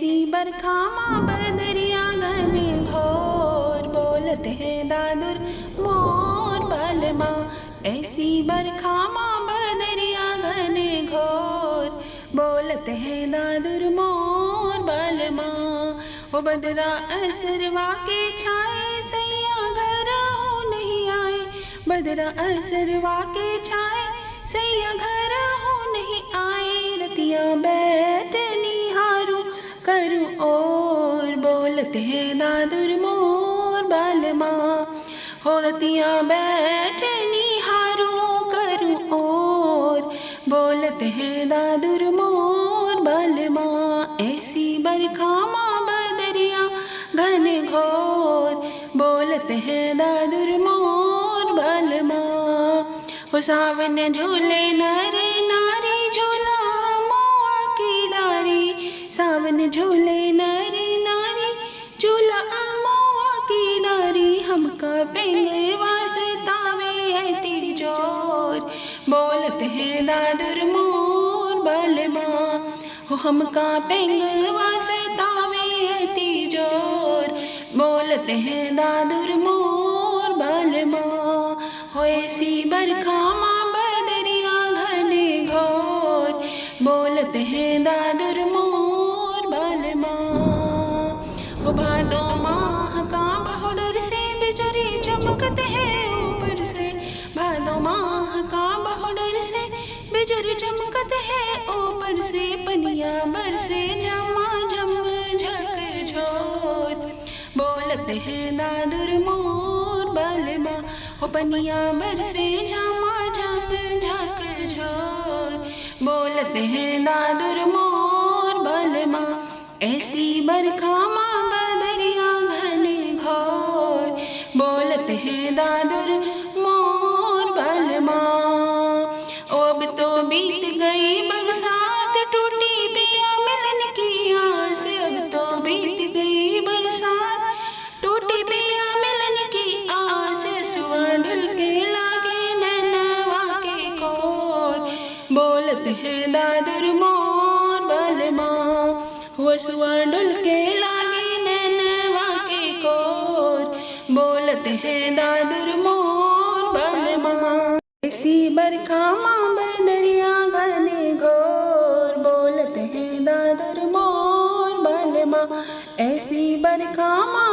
ऐसी बरखा माँ बदरिया घने घोर, बोलते हैं दादुर मोर बालमा। ऐसी बरखा माँ बदरिया घने घोर, बोलते हैं दादुर मोर बालमा। वो बदरा असरवा के छाए, सैया घर हो नहीं आए। बदरा असरवा के छाए, सैया घर हो नहीं आए। रतिया बैठ निहारू करूँ और, बोलते हैं दादुर मोर बालमा। हो रतिया बैठ निहारू करूँ और, बोलते हैं दादुर मोर बालमा। ऐसी बरखा माँ बदरिया घने घोर, बोलते हैं दादुर मोर बालमा। हो सावन झूले नर नारी, झूला मोआ की डारी। सावन झूले नर नारी, झूला मोआ की डारी। हमका पेंगे वास्तावे है तेरी जोर, बोलते हैं दादुर मोर बालमा। हो हमका पेंगे वास्तावे है तेरी जोर, बोलते हैं दादुर मोर बालमा। हो ऐसी बरखा माँ बदरिया घने घोर, बोलते हैं दादुर मोर बालमा। हो भादो माह का बहुडर से बिजुरी चमकते हैं ऊपर से। भादो माह का बहुडर से बिजुरी चमकते हैं ऊपर से। पनिया बरसे झमाझम झकझोर, बोलते हैं दादुर मोर बालमा। हो पनिया बरसे झमाझम झकझोर, बोलते हैं दादुर मोर बालमा। ऐसी बरखा माँ बदरिया घने घोर, बोलते हैं दादुर मोर बालमा। ओ अब तो बीत गई बरसात, टूटी पिया मिलन की आस। अब तो बीत गई बरसात, टूटी पिया मिलन की आस। सुअर ढल के लागे नैनवा के कोर, बोलते हैं दादुर मोर बालमा। वो सुअर ढल के लागे नैनवा के कोर, बोलते हैं दादुर मोर बालमा। ऐसी बरखा माँ बदरिया घने घोर, बोलते हैं दादुर मोर बालमा। ऐसी बरखा माँ